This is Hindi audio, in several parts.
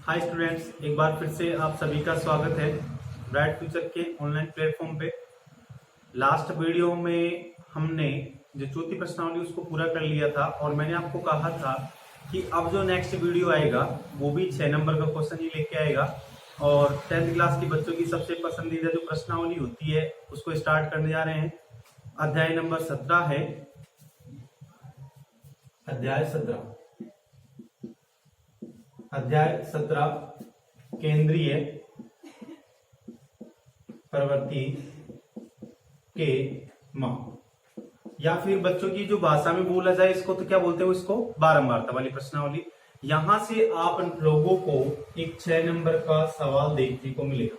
हाय स्टूडेंट्स, एक बार फिर से आप सभी का स्वागत है ब्राइट फ्यूचर के ऑनलाइन प्लेटफॉर्म पे। लास्ट वीडियो में हमने जो चौथी प्रश्नावली उसको पूरा कर लिया था और मैंने आपको कहा था कि अब जो नेक्स्ट वीडियो आएगा वो भी 6 नंबर का क्वेश्चन ही लेके आएगा और 10th क्लास के बच्चों की सबसे पसंदीदा जो प्रश्नावली होती है उसको स्टार्ट करने जा रहे हैं। अध्याय नंबर 17 है। अध्याय 17 केंद्रीय प्रवृत्ति के माप, या फिर बच्चों की जो भाषा में बोला जाए इसको तो क्या बोलते हैं, इसको बारंबारता वाली प्रश्नावली। यहां से आप लोगों को एक 6 नंबर का सवाल देखने को मिलेगा।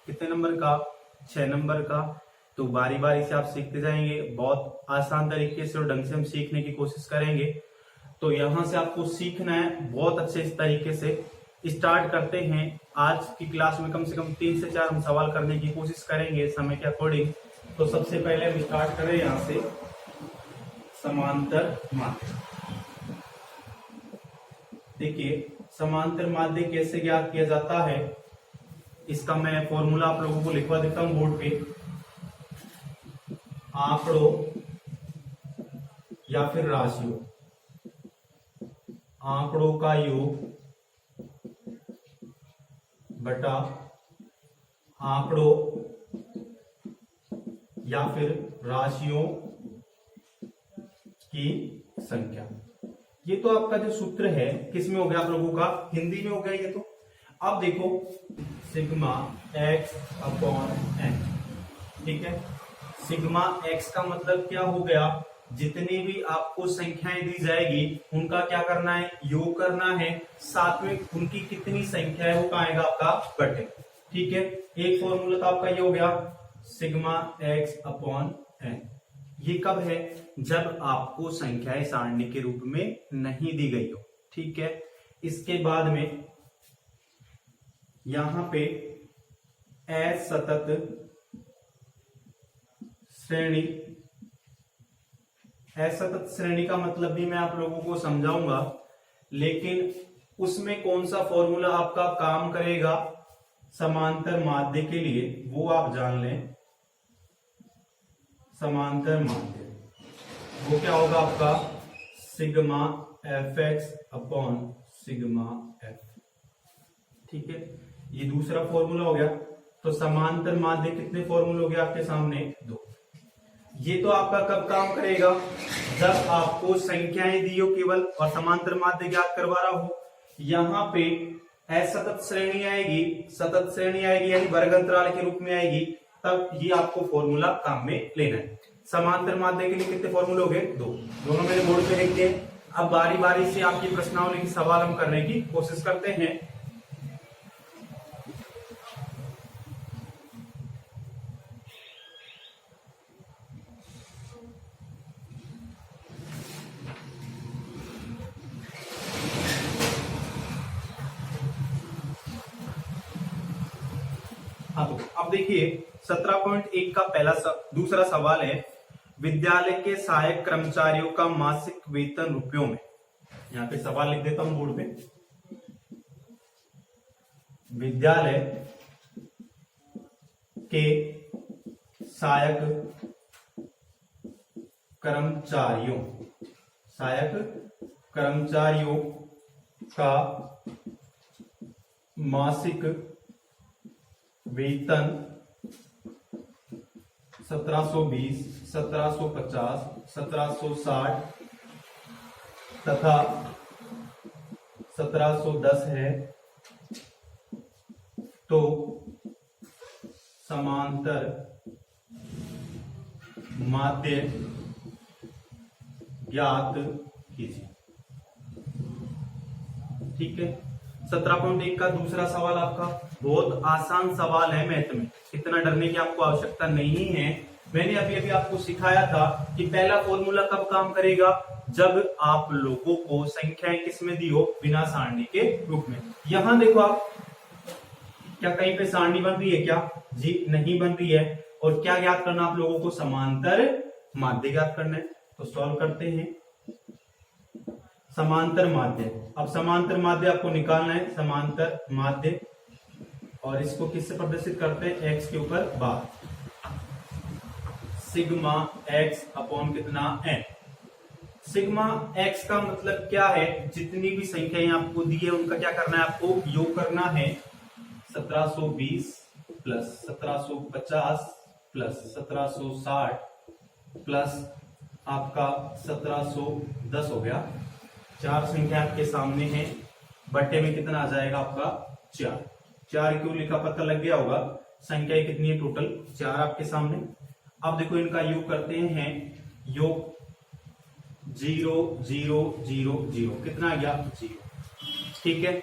कितने नंबर का? 6 नंबर का। तो बारी बारी से आप सीखते जाएंगे, बहुत आसान तरीके से और ढंग से हम सीखने की कोशिश करेंगे। तो यहां से आपको सीखना है बहुत अच्छे इस तरीके से। स्टार्ट करते हैं। आज की क्लास में कम से कम 3 से 4 हम सवाल करने की कोशिश करेंगे समय के अकॉर्डिंग। तो सबसे पहले हम स्टार्ट करें यहां से समांतर माध्य। देखिए समांतर माध्य कैसे ज्ञात किया जाता है, इसका मैं फॉर्मूला आप लोगों को लिखवा देता हूं बोर्ड पे। आंकड़ों या फिर राशियों, आंकड़ों का योग बटा आंकड़ों या फिर राशियों की संख्या। ये तो आपका जो सूत्र है किस में हो गया आप लोगों का? हिंदी में हो गया ये तो। अब देखो सिग्मा एक्स अपॉन एन, ठीक है। सिग्मा एक्स का मतलब क्या हो गया? जितनी भी आपको संख्याएं दी जाएगी उनका क्या करना है? योग करना है। साथ में उनकी कितनी संख्या है वो कहाँ आएगा? आपका बटे, ठीक है। एक फॉर्मूला तो आपका ये हो गया सिग्मा एक्स अपॉन एन। ये कब है? जब आपको संख्याएं सारणी के रूप में नहीं दी गई हो, ठीक है। इसके बाद में यहां पे असतत श्रेणी, असतत श्रेणी का मतलब भी मैं आप लोगों को समझाऊंगा, लेकिन उसमें कौन सा फॉर्मूला आपका काम करेगा समांतर माध्य के लिए वो आप जान लें। समांतर माध्य वो क्या होगा आपका? Sigma F x upon sigma F, ठीक है। ये दूसरा फॉर्मूला हो गया। तो समांतर माध्य कितने फॉर्मूले हो गए आपके सामने? 2। ये तो आपका कब काम करेगा? जब आपको संख्याएं दी हो केवल और समांतर माध्य ज्ञात करवा रहा हो। यहां पे असतत श्रेणी आएगी, सतत श्रेणी आएगी यानी वर्ग अंतराल के रूप में आएगी, तब ये आपको फॉर्मूला काम में लेना है। समांतर माध्य के लिए कितने फॉर्मूले हो गए? 2। दोनों मेरे बोर्ड पे लिख दिए। अब बारी बारी से आपकी प्रश्नावली की सवाल हम करने की कोशिश करते हैं। अब देखिए 17.1 का दूसरा सवाल है, विद्यालय के सहायक कर्मचारियों का मासिक वेतन रुपयों में। यहां पे सवाल लिख देता हूं बोर्ड पे। विद्यालय के सहायक कर्मचारियों का मासिक वेतन 1720, 1750, 1760 तथा 1710 है। तो समांतर माध्य ज्ञात कीजिए, ठीक है। 17.1 का दूसरा सवाल आपका बहुत आसान सवाल है मैथ में, इतना डरने की आपको आवश्यकता नहीं है। मैंने अभी अभी आपको सिखाया था कि पहला फॉर्मूला कब काम करेगा? जब आप लोगों को संख्याएं किसमें दी हो? बिना सारणी के रूप में। यहां देखो आप, क्या कहीं पे सारणी बन रही है क्या? जी नहीं बन रही है। और क्या ज्ञात करना आप लोगों को? समांतर माध्य ज्ञात करना है। तो सॉल्व करते हैं। समांतर माध्य। अब समांतर माध्य आपको निकालना है, समांतर माध्य, और इसको किससे प्रदर्शित करते हैं, एक्स के ऊपर बार, सिग्मा एक्स अपॉन कितना एन। सिग्मा एक्स का मतलब क्या है, जितनी भी संख्याएं आपको दी है उनका क्या करना है, आपको योग करना है। 1720 प्लस 1750 प्लस 1760 प्लस आपका 1710 हो गया। चार संख्या आपके सामने है, बट्टे में कितना आ जाएगा आपका 4। 4 क्यों लिखा पता लग गया होगा। संख्या कितनी है टोटल, 4 आपके सामने। अब देखो इनका योग करते हैं, योग 0 0 0 0 कितना आ गया 0। ठीक है,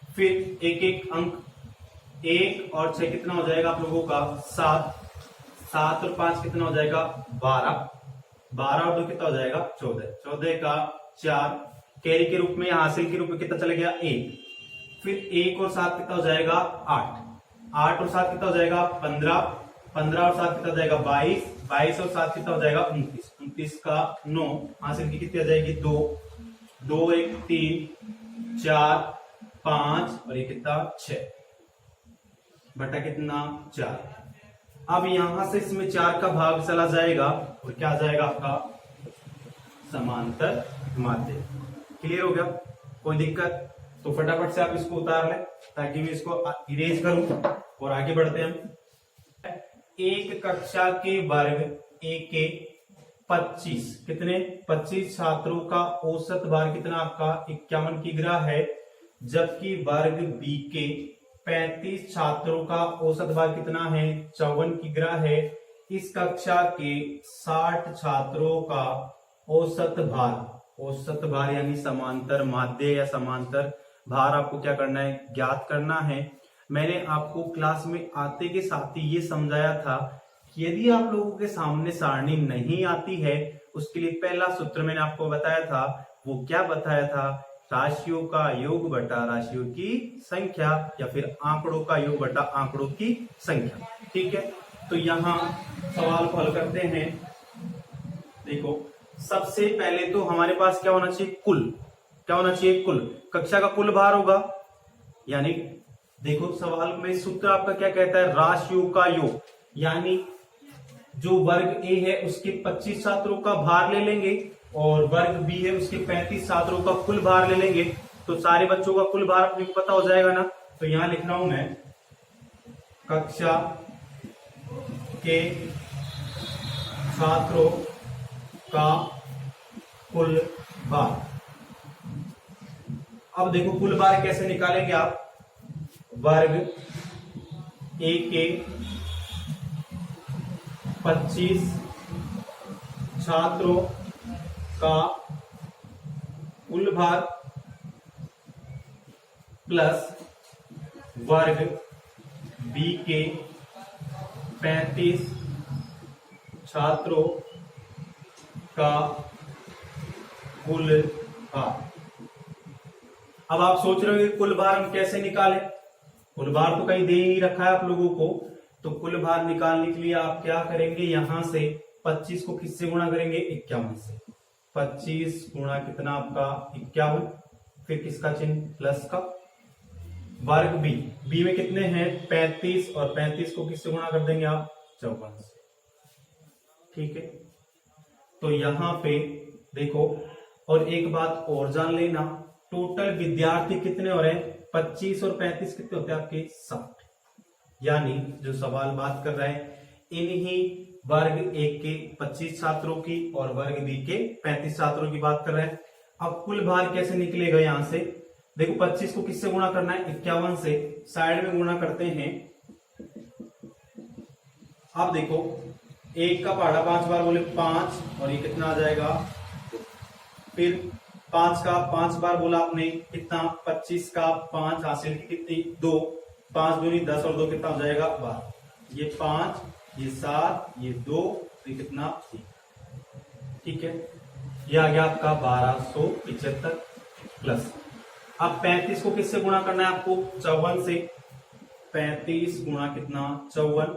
फिर एक एक अंक, 1 और 6 कितना हो जाएगा आप लोगों का 7, 7 और 5 कितना हो जाएगा 12, 12 और 2 कितना हो जाएगा 14, 14 का 4, कैरी के रूप में हासिल के रूप में कितना चला गया 1, फिर 1 और 7 कितना हो जाएगा 8, 8 और 7 कितना हो जाएगा 15, 15 और 7 कितना हो जाएगा 22, 22 और 7 कितना हो जाएगा 29, 29 का 9, हासिल की कितनी आ जाएगी 2, 2 1 3 4 5 और ये कितना 6 बटा कितना 4। अब यहां से इसमें 4 का भाग चला जाएगा और क्या आ जाएगा आपका समांतर माध्य। क्लियर हो गया, कोई दिक्कत? तो फटाफट से आप इसको उतार लें ताकि मैं इसको इरेज करूं और आगे बढ़ते हैं। एक कक्षा के वर्ग ए के 25 कितने 25 छात्रों का औसत भार कितना आपका 51 किग्रा है, जबकि वर्ग बी के 35 छात्रों का औसत भार कितना है 54 किग्रा है। इस कक्षा के 60 छात्रों का औसत भार यानी समांतर माध्य या समांतर भार आपको क्या करना है, ज्ञात करना है। मैंने आपको क्लास में आते के साथ ही ये समझाया था कि यदि आप लोगों के सामने सारणी नहीं आती है, उसके लिए पहला सूत्र मैंने आपको बताया था। वो क्या बताया था, राशियों का योग बटा राशियों की संख्या, या फिर आंकड़ों का योग बटा आंकड़ों की संख्या। ठीक है, तो यहां सवाल को हल करते हैं। देखो सबसे पहले तो हमारे पास क्या होना चाहिए, कुल। क्या होना चाहिए, कुल। कक्षा का कुल भार होगा, यानी देखो सवाल में सूत्र आपका क्या कहता है, राशियों का योग, यानी जो वर्ग ए है उसके 25 छात्रों का भार ले लेंगे और वर्ग बी है उसके 35 छात्रों का कुल भार ले लेंगे, तो सारे बच्चों का कुल भार आपको पता हो जाएगा ना। तो यहां लिख रहा हूं मैं, कक्षा के छात्रों का कुल भार। अब देखो कुल भार कैसे निकालेंगे आप, वर्ग ए के 25 छात्रों का कुल भार प्लस वर्ग बी के 35 छात्रों का कुल भार। अब आप सोच रहे हो कि कुल भार हम कैसे निकालें, कुल भार तो कहीं दे ही नहीं रखा है आप लोगों को। तो कुल भार निकालने के लिए आप क्या करेंगे, यहां से 25 को किससे गुणा करेंगे 51 से। 25 गुणा कितना आपका 51, फिर किसका चिन्ह प्लस का। वर्ग बी, बी में कितने हैं 35, और 35 को किससे गुणा कर देंगे आप 54 से। ठीक है, तो यहां पे देखो, और एक बात और जान लेना, टोटल विद्यार्थी कितने हो रहे हैं 25 और 35 कितने होते हैं आपके 60। यानी जो सवाल बात कर रहे हैं इन्हीं वर्ग ए के 25 छात्रों की और वर्ग बी के 35 छात्रों की बात कर रहे हैं। अब कुल भार कैसे निकलेगा, यहां से देखो 25 को किससे गुणा करना है 51 से, साइड में गुणा करते हैं। अब देखो 1 का पहाड़ा 5 बार बोले 5, और ये कितना आ जाएगा, फिर 5 का 5 बार बोला आपने कितना 25 का 5 हासिल की कितनी 2, 5 दूनी 10 और 2 कितना हो जाएगा 12, ये 5 ये 7 ये 2 ये कितना 3। ठीक है, ये आ गया आपका 1275 प्लस। अब 35 को किससे गुणा करना है आपको 54 से। 35 गुणा कितना 54,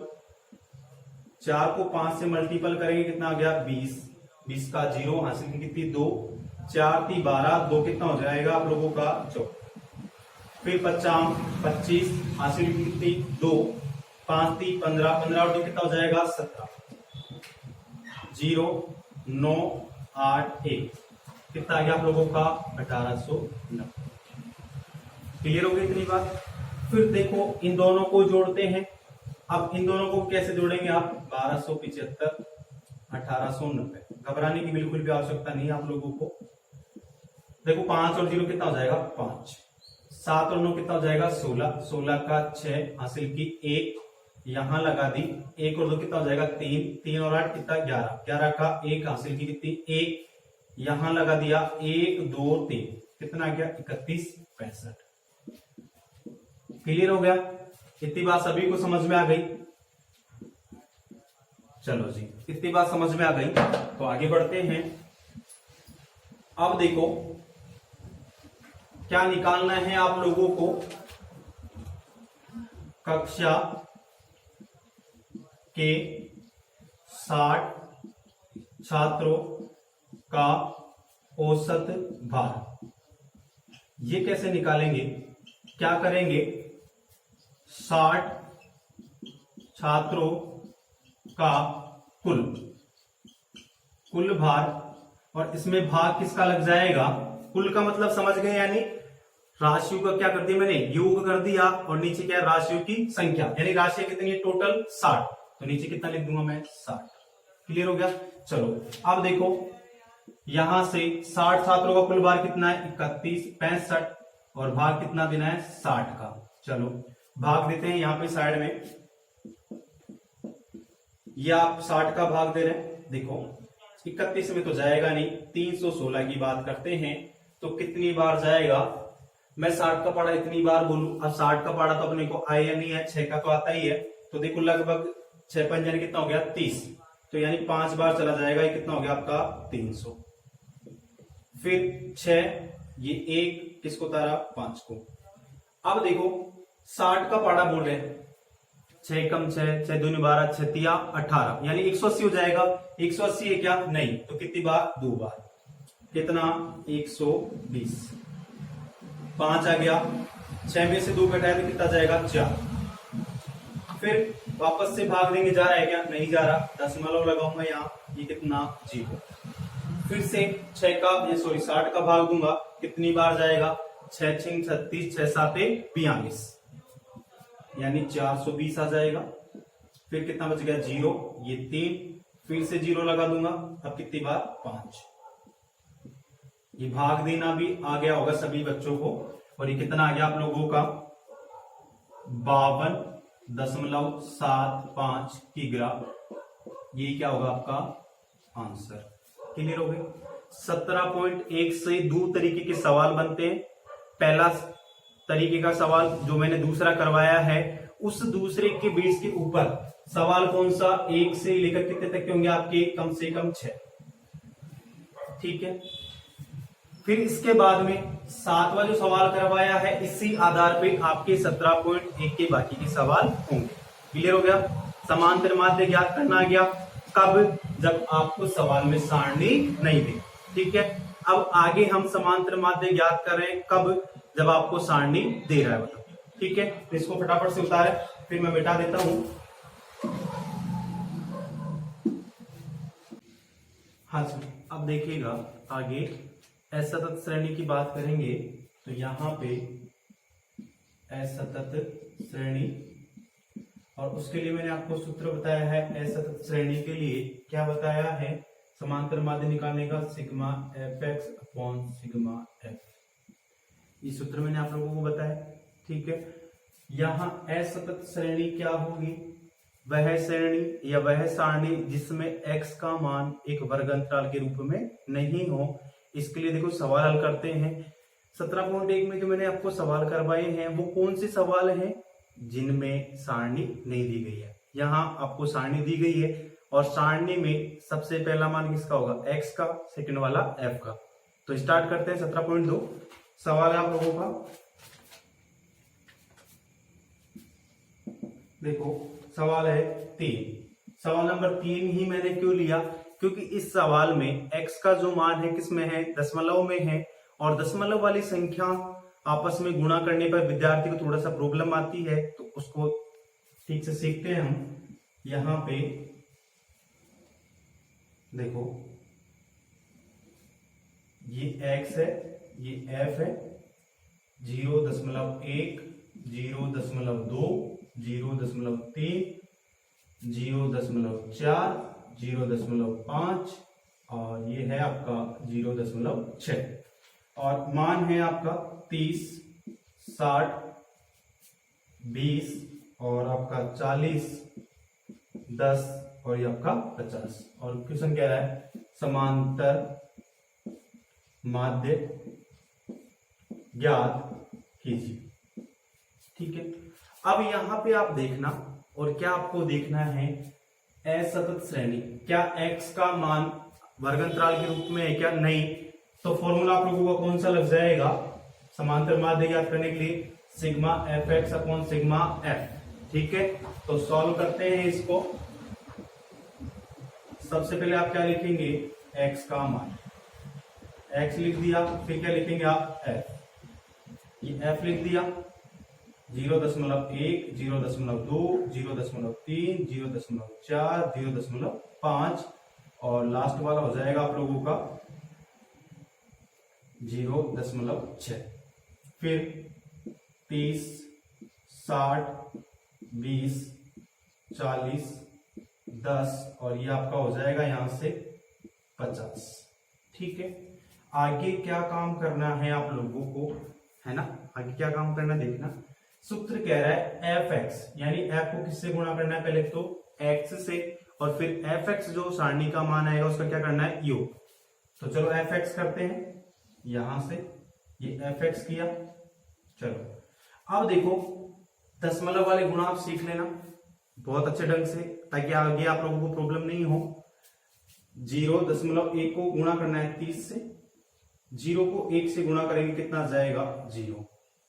4 को 5 से मल्टीपल करेंगे कितना आ गया 20, 20 का 0 हासिल की कितनी 2, 4 × 12, 2 कितना हो जाएगा आप लोगों का 14। फिर 50 25 हासिल की कितनी 2, 5 × 15, 15 और 2 कितना हो जाएगा 17, 0 9 8 1 कितना आ गया आप लोगों का 1890। क्लियर हो गई इतनी बात। फिर देखो इन दोनों को जोड़ते हैं। अब इन दोनों को कैसे जोड़ेंगे आप, 1275 1890। घबराने की बिल्कुल भी आवश्यकता नहीं है आप लोगों को। देखो 5 और 0 कितना हो जाएगा 5, 7 और 9 कितना हो जाएगा 16, 16 का 6 हासिल की 1 यहां लगा दी, 1 और 2 कितना हो जाएगा 3, 3 और 8 कितना 11, 11 का 1 हासिल की कितनी 1 यहां लगा दिया, 1 2 3 कितना आ गया 31 65। क्लियर हो गया, इतनी बात सभी को समझ में आ गई। चलो जी, इतनी बात समझ में आ गई तो आगे बढ़ते हैं। अब देखो क्या निकालना है आप लोगों को, कक्षा के 60 छात्रों का औसत भार। ये कैसे निकालेंगे, क्या करेंगे, 60 छात्रों का कुल भार और इसमें भाग किसका लग जाएगा, कुल का मतलब समझ गए, यानी राशियों का क्या कर दिया मैंने योग कर दिया और नीचे क्या है राशियों की संख्या, यानी राशि कितनी है टोटल 60, तो नीचे कितना लिख दूंगा मैं 60। क्लियर हो गया। चलो अब देखो यहां से 60 छात्रों का कुल भार कितना है 31 65 और भाग कितना देना है 60 का। चलो भाग देते हैं यहां पे साइड में, ये आप 60 का भाग दे रहे हैं। देखो 31 में तो जाएगा नहीं, 316 की बात करते हैं तो कितनी बार जाएगा, मैं 60 का पढ़ा इतनी बार बोलूं, अब 60 का पढ़ा तो अपने को आया नहीं है, 6 का तो आता ही है, तो देखो लगभग 6 पंजे कितना हो गया 30, तो यानी 5 बार चला जाएगा, ये कितना हो गया आपका 300। फिर 6 ये 1 किसको तारा 5 को। अब देखो 60 का पाड़ा बोल रहे हैं, 6 कम 6 6 दूनी 12 6 तिया 18 यानी 180 हो जाएगा। 180 है क्या, नहीं, तो कितनी बार 2 बार, कितना 120, 5 आ गया, 6 में से 2 घटाया तो कितना जाएगा 4। फिर वापस से भाग देंगे, जा रहा है क्या, नहीं जा रहा, दशमलव लगाऊंगा यहाँ, ये कितना 0। फिर से 6 का 60 का भाग दूंगा, कितनी बार जाएगा 6 6 36 6 7 42 यानी 420 आ जाएगा। फिर कितना बच गया 0, ये 3, फिर से 0 लगा दूंगा, अब कितनी बार 5। ये भाग देना भी आ गया होगा सभी बच्चों को, और ये कितना आ गया आप लोगों का 52.75 किग्रा, ये क्या होगा आपका आंसर। क्लियर हो गए। 17.1 से 2 तरीके के सवाल बनते हैं। पहला तरीके का सवाल जो मैंने दूसरा करवाया है, उस दूसरे के बेस के ऊपर सवाल कौन सा 1 से लेकर कितने तक के होंगे आपके, कम से कम 6, ठीक है। फिर इसके बाद में 7वां जो सवाल करवाया है, इसी आधार पे आपके 17.1 के बाकी के सवाल होंगे। क्लियर हो गया। समांतर माध्य ज्ञात करना गया कब, जब आपको सवाल में सारणी नहीं दे, ठीक है। अब आगे हम समांतर माध्य ज्ञात कर रहे हैं कब, जब आपको सारणी दे रहा है, बताओ, ठीक है। तो इसको फटाफट से उतारे, फिर मैं मिटा देता हूं। हाँ जी, अब देखिएगा आगे असतत श्रेणी की बात करेंगे, तो यहां पे असतत श्रेणी, और उसके लिए मैंने आपको सूत्र बताया है। असतत श्रेणी के लिए क्या बताया है, समांतर माध्य निकालने का sigma fx upon sigma f, ये सूत्र मैंने आप लोगों को बताया, ठीक है। यहां असतत श्रेणी क्या होगी, वह श्रेणी या वह सारणी जिसमें x का मान एक वर्ग अंतराल के रूप में नहीं हो। इसके लिए देखो सवाल हल करते हैं। 17.1 में जो मैंने आपको सवाल करवाए हैं वो कौन से सवाल हैं, जिनमें सारणी नहीं दी गई है। यहाँ आपको सारणी दी गई है और सारणी में सबसे पहला मान किसका होगा, x का, सेकंड वाला f का। तो स्टार्ट करते हैं। 17.2 सवाल है आप लोगों का, देखो सवाल है 3। सवाल नंबर 3 ही मैंने क्यों लिया, क्योंकि इस सवाल में x का जो मान है किसमें है, दशमलव में है, और दशमलव वाली संख्या आपस में गुणा करने पर विद्यार्थी को थोड़ा सा प्रॉब्लम आती है, तो उसको ठीक से सीखते हैं हम। यहां पे देखो ये x है, ये f है, 0.1, 0.2, 0.3, 0.4, 0.5 और ये है आपका 0.6 और मान है आपका 30, 60, 20 और आपका 40, 10 और ये आपका 50। और क्वेश्चन कह रहा है समांतर माध्य ज्ञात कीजिए। ठीक है, अब यहां पे आप देखना, और क्या आपको देखना है, असतत श्रेणी, क्या x का मान वर्गांतराल के रूप में है क्या, नहीं। तो फॉर्मूला आप लोगों का कौन सा लग जाएगा समांतर माध्य ज्ञात करने के लिए, sigma F x upon sigma F. ठीक है, तो सॉल्व करते हैं इसको। सबसे पहले आप क्या लिखेंगे, x का मान, x लिख दिया, फिर क्या लिखेंगे आप f, ये f लिख दिया, 0.1, 0.2, 0.3, 0.4, 0.5 और लास्ट वाला हो जाएगा आप लोगों का 0.6। फिर 30, 60, 20, 40, 10 और ये आपका हो जाएगा यहां से 50। ठीक है, आगे क्या काम करना है आप लोगों को, है ना, आगे क्या काम करना देखना। सूत्र कह रहा है एफ एक्स, यानी एफ को किससे गुणा करना है, पहले तो एक्स से, और फिर एफ एक्स जो सारणी का मान आएगा उसका क्या करना है, योग। तो चलो एफ एक्स करते हैं, यहां से ये एफ एक्स किया। चलो अब देखो दशमलव वाले गुणा आप सीख लेना बहुत अच्छे ढंग से, ताकि आगे आप लोगों को प्रॉब्लम नहीं हो। 0.1 को गुणा करना है 30 से, 0 को 1 से गुणा करेंगे कितना जाएगा 0,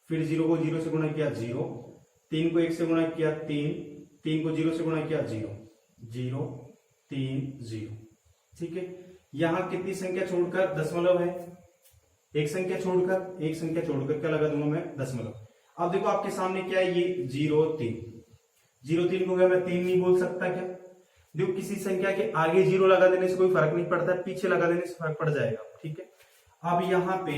फिर 0 को 0 से गुणा किया 0, 3 को 1 से गुणा किया 3, 3 को 0 से गुणा किया 0, 0, 3, 0। ठीक है, यहां कितनी संख्या छोड़कर दशमलव है, एक संख्या छोड़कर, एक संख्या छोड़कर क्या लगा दूंगा मैं, दशमलव। अब देखो आपके सामने क्या है, ये 0, 3, 0, 3 को मैं 3 नहीं बोल सकता क्या। देखो किसी संख्या के आगे 0 लगा देने से कोई फर्क नहीं पड़ता, पीछे लगा देने से फर्क पड़ जाएगा। ठीक है, अब यहां पे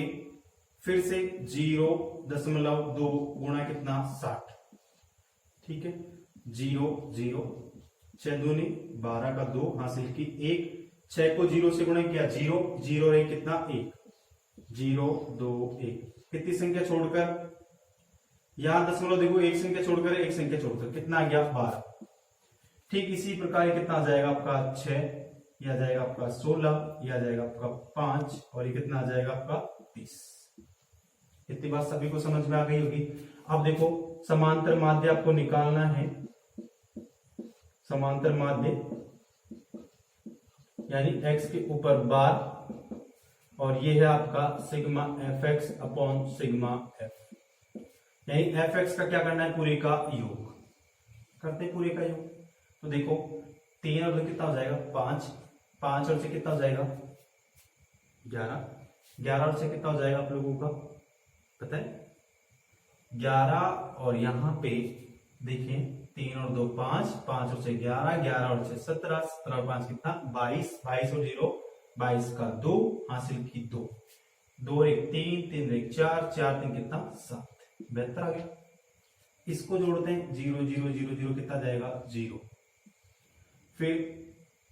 फिर से 0.2 गुणा कितना 60। ठीक है, 0, 0, 6 दूनी 12 का 2 हासिल की 1, 6 को 0 से गुणा किया 0, 0 है कितना 1, 0, 2, 1। कितनी संख्या छोड़कर, यहां दशमलव देखो, एक संख्या छोड़कर, एक संख्या छोड़कर कितना आ गया 12। ठीक इसी प्रकार कितना आ जाएगा आपका 6, यह आ जाएगा आपका 16, यह आ जाएगा आपका 5 और ये कितना आ जाएगा आपका 30। इतनी बात सभी को समझ में आ गई होगी। अब देखो समांतर माध्य आपको निकालना है, समांतर माध्य यानी x के ऊपर बार, और ये है आपका sigma F x upon sigma F, यानी एफ एक्स का क्या करना है, पूरे का योग करते हैं, पूरे का योग। तो देखो 3 और 2 कितना हो जाएगा 5, 5 और 6 कितना हो जाएगा 11, 11 और 6 कितना हो जाएगा आप लोगों का पता है 11, और यहां पे देखें 3 और 2 5, 5 और 6 11, 11 और 6 17, 17 और 5 कितना 22, 22 और 0 22 का 2 हासिल की 2, 2 और 1 3, 3 और 1 4, 4 3 कितना 7, बेहतर आ गया। इसको जोड़ते हैं 0 0 0 0 कितना जाएगा 0, फिर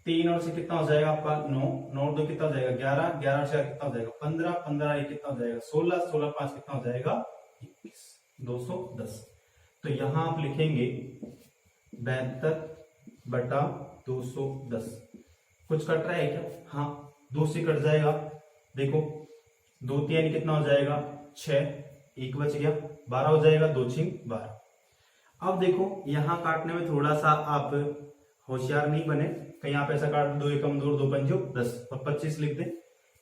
3 और 6 कितना हो जाएगा आपका 9, 9 और 2 कितना हो जाएगा 11, 11 और 4 कितना हो जाएगा 15, 15 1 कितना हो जाएगा 16, 16 5 कितना हो जाएगा 21, 210। तो यहां आप लिखेंगे 72/210। कुछ कट रहा है क्या, हाँ 2 से कट जाएगा, देखो 2 3 कितना हो जाएगा 6, 1 बच गया 12 हो जाएगा, 2 6 12। अब देखो यहां काटने में थोड़ा सा आप होशियार नहीं बने, कहीं आप ऐसा काट 2 एकम 2 2 पंजो 10 और 25 लिख दे,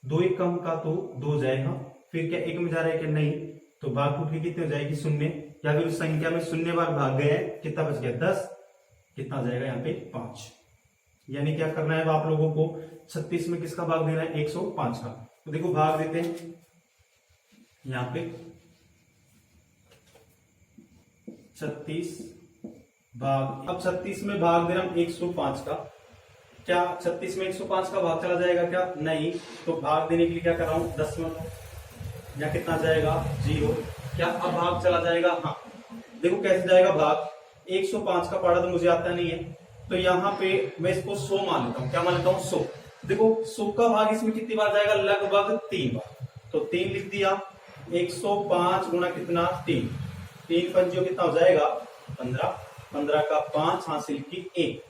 2 एकम का तो 2 जाएगा, फिर क्या एक में जा रहा है कि नहीं, तो भाग फूट के कितने हो जाएगी 0, या फिर उस संख्या में 0 बार भाग गए, कितना बच गया 10, कितना हो जाएगा यहाँ पे 5। यानी क्या करना है आप लोगों को, 36 में किसका भाग देना है, 105 का। तो देखो भाग देते हैं यहां पे 36 भाग, अब 36 में भाग दे रहा हूं 105 का, क्या 36 में 105 का भाग चला जाएगा क्या, नहीं। तो भाग देने के लिए क्या कर रहा हूं, दशमलव या कितना जाएगा 0, क्या अब भाग चला जाएगा, हाँ। देखो कैसे जाएगा भाग, 105 का पढ़ा तो मुझे आता नहीं है, तो यहाँ पे मैं इसको 100 मान लेता हूँ, क्या मान लेता हूँ 100। देखो 100 का भाग इसमें कितनी बार जाएगा, लगभग 3 बार, तो 3 लिख दिया, 105 गुना कितना 3, 3 पंजियों कितना हो जाएगा 15, 15 का 5 हासिल की 1,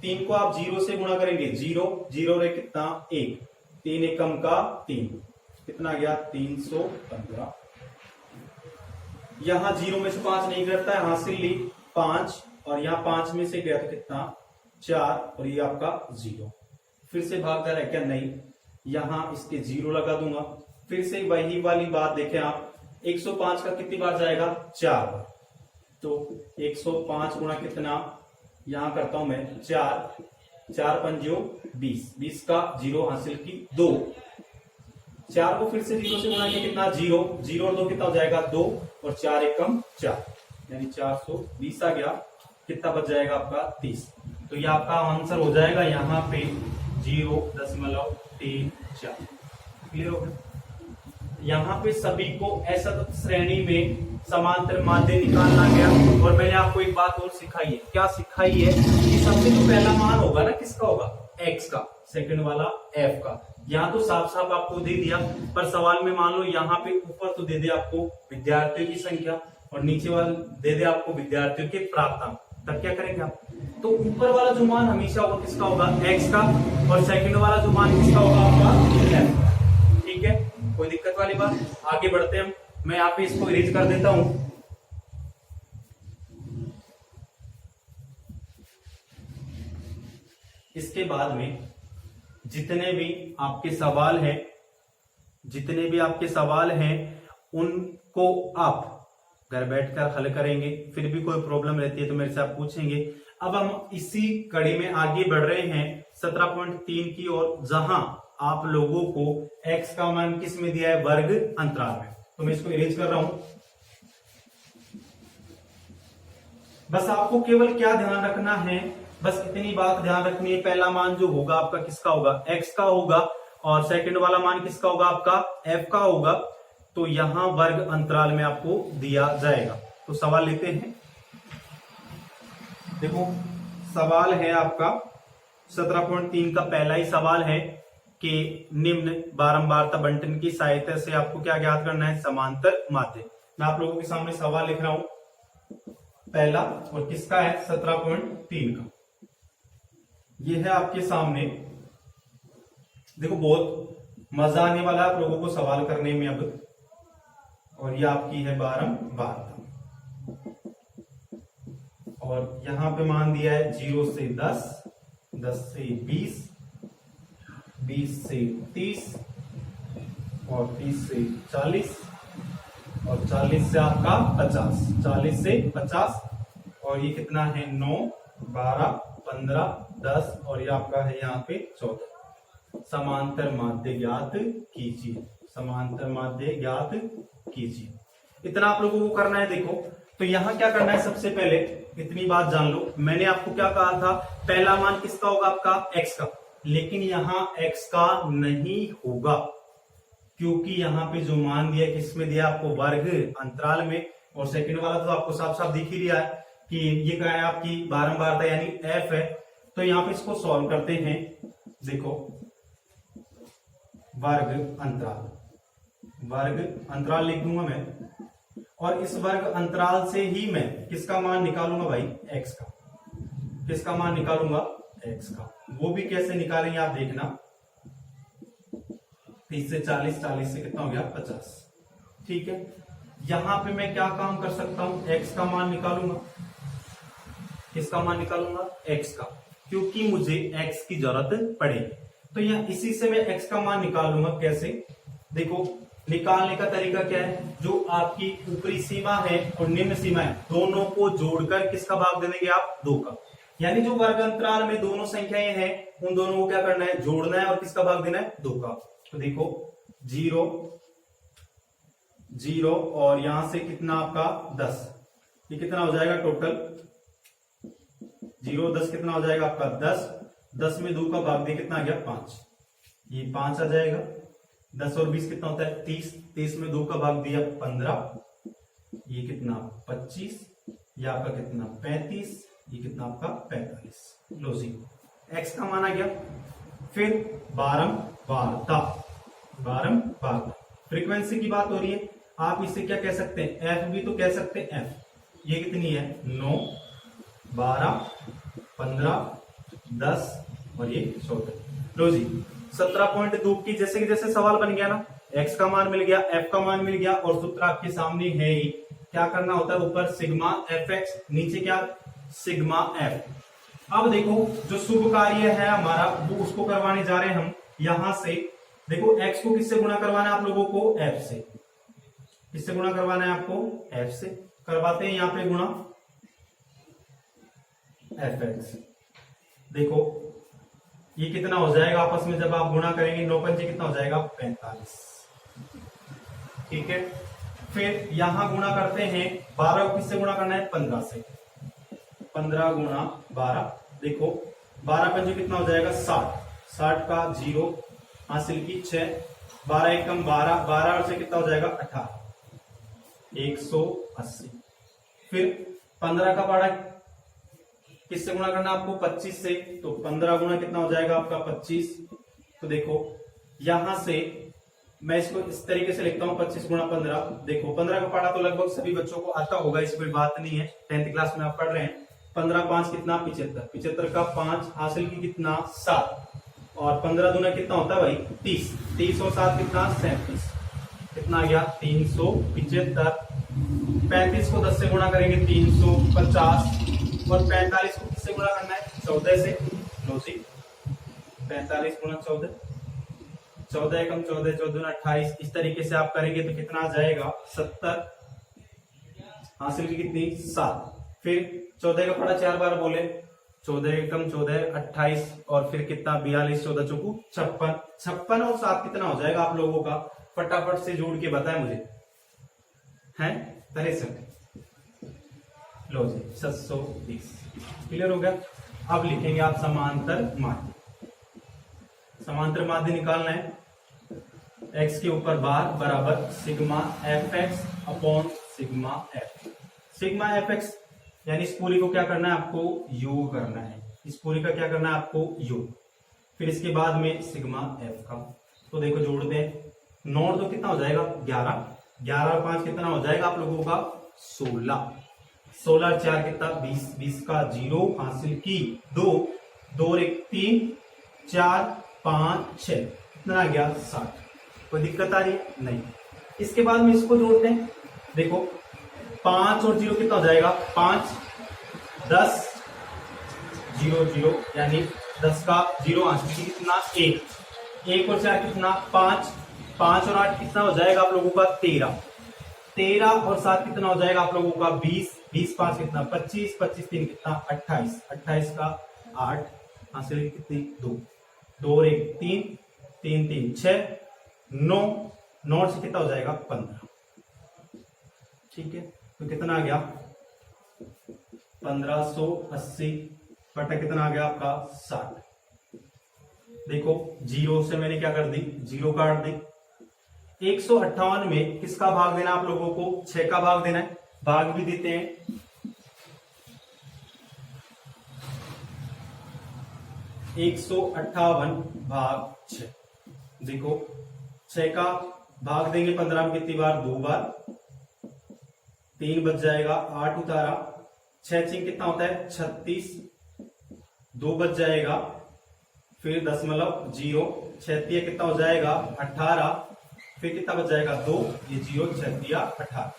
3 को आप 0 से गुणा करेंगे 0, 0 रे कितना 1, 3 एकम का 3, कितना गया 315। यहाँ 0 में से 5 नहीं घटता है, हासिल ली 5, और यहाँ 5 में से गया तो कितना 4, और ये आपका 0। फिर से भाग जा रहा है क्या, नहीं, यहाँ इसके 0 लगा दूंगा। फिर से वही वाली बात देखें आप, 105 का कितनी बार जाएगा, 4 बार, तो 105 गुणा कितना, यहां करता हूं मैं 4, 4 पंजियों 20, 20 का 0 हासिल की 2, 4 को फिर से 0 से गुणा किया कितना 0, 0 और 2 कितना हो जाएगा 2, और 4 एकम 4, यानी 420 आ गया, कितना बच जाएगा आपका 30। तो ये आपका आंसर हो जाएगा यहाँ पे 0.34। क्लियर हो गया। यहाँ पे सभी को असतत श्रेणी में समांतर माध्य निकालना गया, और मैंने आपको एक बात और सिखाई है, क्या सिखाई है कि सबसे जो पहला मान होगा ना किसका होगा, x का, सेकंड वाला f का। यहाँ तो साफ साफ आपको दे दिया, पर सवाल में मान लो यहाँ पे ऊपर तो दे दे आपको विद्यार्थियों की संख्या, और नीचे वाला दे दे आपको विद्यार्थियों के प्राप्तांक, तब क्या करेंगे आप, तो ऊपर वाला जो मान हमेशा होगा किसका होगा, x का, और सेकंड वाला जो मान किसका होगा आपका f का। ठीक है, कोई दिक्कत वाली बात, आगे बढ़ते हैं हम। मैं यहाँ पे इसको इरेज कर देता हूं। इसके बाद में जितने भी आपके सवाल हैं उनको आप घर बैठकर हल करेंगे। फिर भी कोई प्रॉब्लम रहती है तो मेरे से आप पूछेंगे। अब हम इसी कड़ी में आगे बढ़ रहे हैं 17.3 की ओर, जहां आप लोगों को x का मान किस में दिया है, वर्ग अंतराल में। तो मैं इसको इरेज कर रहा हूं। बस आपको केवल क्या ध्यान रखना है, बस इतनी बात ध्यान रखनी है, पहला मान जो होगा आपका किसका होगा, x का होगा, और सेकंड वाला मान किसका होगा आपका f का होगा। तो यहां वर्ग अंतराल में आपको दिया जाएगा। तो सवाल लेते हैं। देखो सवाल है आपका 17.3 का पहला ही सवाल है कि निम्न बारंबारता बंटन की सहायता से आपको क्या ज्ञात करना है, समांतर माध्य। मैं आप लोगों के सामने सवाल लिख रहा हूं पहला, और किसका है 17.3 का। यह है आपके सामने। देखो बहुत मजा आने वाला है आप लोगों को सवाल करने में अब, और ये आपकी है बारंबारता, और यहां पे मान दिया है 0 से 10, 10 से 20, 20 से 30, और 30 से 40, और 40 से आपका 50, 40 से 50, और ये कितना है 9, 12, 15, 10, और ये आपका है यहाँ पे 14। समांतर माध्य ज्ञात कीजिए, समांतर माध्य ज्ञात कीजिए। इतना आप लोगों को करना है। देखो तो यहां क्या करना है, सबसे पहले इतनी बात जान लो, मैंने आपको क्या कहा था, पहला मान किसका होगा आपका x का, लेकिन यहां x का नहीं होगा, क्योंकि यहां पे जो मान दिया किसमें दिया आपको, वर्ग अंतराल में। और सेकंड वाला तो आपको साफ साफ दिख ही रहा है कि ये क्या है आपकी बारंबारता यानी f है। तो यहां पे इसको सॉल्व करते हैं। देखो वर्ग अंतराल लिख दूंगा मैं, और इस वर्ग अंतराल से ही मैं किसका मान निकालूंगा भाई, x का। किसका मान निकालूंगा, x का। वो भी कैसे निकालेंगे आप देखना, 30 से 40, 40 से कितना हो गया 50। ठीक है, यहां पे मैं क्या काम कर सकता हूं, x का मान निकालूंगा। किसका मान निकालूंगा, x का, क्योंकि मुझे x की जरूरत पड़ेगी। तो यहां इसी से मैं x का मान निकालूंगा। कैसे, देखो निकालने का तरीका क्या है, जो आपकी ऊपरी सीमा है और निम्न सीमा है, दोनों को जोड़कर किसका भाग दे देंगे आप, 2 का। यानी जो वर्ग अंतराल में दोनों संख्याएं हैं उन दोनों को क्या करना है, जोड़ना है और किसका भाग देना है, 2 का। तो देखो 0 0 और यहां से कितना आपका 10, ये कितना हो जाएगा टोटल 0 10 कितना हो जाएगा आपका 10, 10 में 2 का भाग दे कितना आ गया 5, ये 5 आ जाएगा। 10 और 20 कितना होता है 30, 30 में 2 का भाग दिया 15, ये कितना 25, ये आपका कितना 35, ये कितना आपका 45। लो जी x का मान आ गया। फिर बारंबारता, बारंबारता फ्रीक्वेंसी की बात हो रही है, आप इसे क्या कह सकते हैं, f भी तो कह सकते हैं f। ये कितनी है 9 12 15 10 और ये 14। लो जी 17.2 की जैसे कि जैसे सवाल बन गया ना, x का मान मिल गया, f का मान मिल गया और सूत्र आपके सामने है ही। क्या करना होता है, ऊपर सिग्मा fx, नीचे क्या सिग्मा f। अब देखो जो शुभ कार्य है हमारा वो उसको करवाने जा रहे हैं हम। यहां से देखो x को किससे गुणा करवाना है आप लोगों को, f से। किससे गुणा करवाना है आपको, f से। करवाते हैं यहां पे गुणा fx। देखो ये कितना हो जाएगा आपस में जब आप गुणा करेंगे, 9 पंजे कितना हो जाएगा 45। ठीक है, फिर यहां गुणा करते हैं 12 को किससे गुणा करना है 15 से। 15 गुणा 12, देखो 12 पंजे कितना हो जाएगा 60, 60 का 0 हासिल की 6, 12 एकम 12, 12 से कितना हो जाएगा 18, 180। फिर 15 का पारा किससे गुणा करना आपको 25 से, तो 15 गुणा कितना हो जाएगा आपका 25। तो देखो यहां से मैं इसको इस तरीके से लिखता हूं 25 गुणा 15। देखो 15 का पारा तो लगभग सभी बच्चों को आता होगा, इस कोई बात नहीं है, 10th क्लास में आप पढ़ रहे हैं। 15 5 कितना 75, 75 का 5 हासिल की कितना 7, और 15 दूना कितना होता है भाई 30, 30 और 7 कितना 37, कितना आ गया 375। 35 को 10 से गुणा करेंगे 350, और 45 को किससे गुणा करना है 14 से। लो जी 45 गुणा 14, 14 एकम 14, 14 28, इस तरीके से आप करेंगे तो कितना आ जाएगा 70, हासिल की कितनी 7। फिर 14 का पड़ा 4 बार बोले, 14 एकम 14 28, और फिर कितना 42, 14 चौकू 56, 56 और 7 कितना हो जाएगा आप लोगों का, फटाफट से जोड़ के बताएं मुझे, है 63। लो जी 720। क्लियर हो गया। अब लिखेंगे आप समांतर माध्य। समांतर माध्य निकालना है, x के ऊपर बार बराबर sigma fx upon sigma f। Sigma fx यानी इस पूरी को क्या करना है आपको योग करना है, इस पूरी का क्या करना है आपको योग। फिर इसके बाद में सिग्मा f का, तो देखो जोड़ते हैं, 9 तो कितना हो जाएगा 11, 11 और 5 कितना हो जाएगा आप लोगों का 16, 16 4 कितना 20, 20 का 0 हासिल की 2, 2 और 1 3, 4 5 6, कितना आ गया 60। कोई दिक्कत आ रही है नहीं। इसके बाद में इसको जोड़ते हैं, देखो 5 और 0 कितना हो जाएगा 5, 10 0 0, यानी 10 का 0 हासिल की कितना 1, 1 और 4 कितना 5, 5 और 8 कितना हो जाएगा आप लोगों का 13, 13 और 7 कितना हो जाएगा आप लोगों का 20, 20 5 कितना 25, 25 3 कितना 28, 28 का 8 हासिल कितनी 2, 2 और 1 3, 3 3 6, 9, 9 से कितना हो जाएगा 15। ठीक है, तो कितना आ गया 1580 बटा कितना आ गया आपका 60। देखो 0 से मैंने क्या कर दी 0 काट दी। 158 में किसका भाग देना आप लोगों को 6 का भाग देना है, भाग भी देते हैं। 158 भाग 6, देखो 6 का भाग देंगे 15 में कितनी बार 2 बार, 3 बच जाएगा 8 उतारा, 6 6 कितना होता है 36, 2 बच जाएगा, फिर 0.0, 6 कितना हो जाएगा 18, फिर कितना बच जाएगा 2, ये 0 6 18,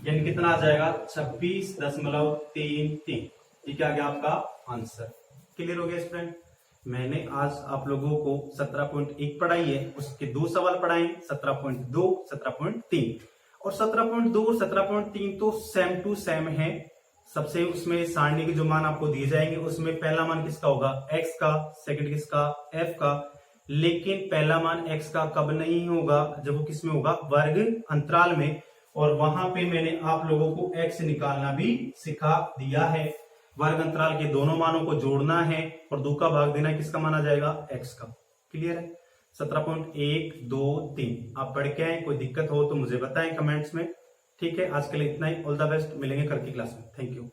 यानी कितना आ जाएगा 26.33। ये क्या आ गया आपका आंसर। क्लियर हो गया स्टूडेंट। मैंने आज आप लोगों को 17.1 पढ़ाई है, उसके 2 सवाल पढ़ाए 17.2 17.3, और 17.2 और 17.3 तो सेम टू सेम है, सबसे उसमें सारणी के जो मान आपको दिए जाएंगे उसमें पहला मान किसका होगा, x का, सेकंड किसका, f का। लेकिन पहला मान x का कब नहीं होगा, जब वो किसमें होगा, वर्ग अंतराल में। और वहां पे मैंने आप लोगों को x निकालना भी सिखा दिया है। वर्ग अंतराल के दोनों मानों को जोड़ना है और 2 का भाग देना किसका माना जाएगा, x का। क्लियर है। 17.1, 2, 3 आप पढ़ के आए, कोई दिक्कत हो तो मुझे बताएं कमेंट्स में। ठीक है, आज के लिए इतना ही। ऑल द बेस्ट, मिलेंगे कल की क्लास में। Thank you.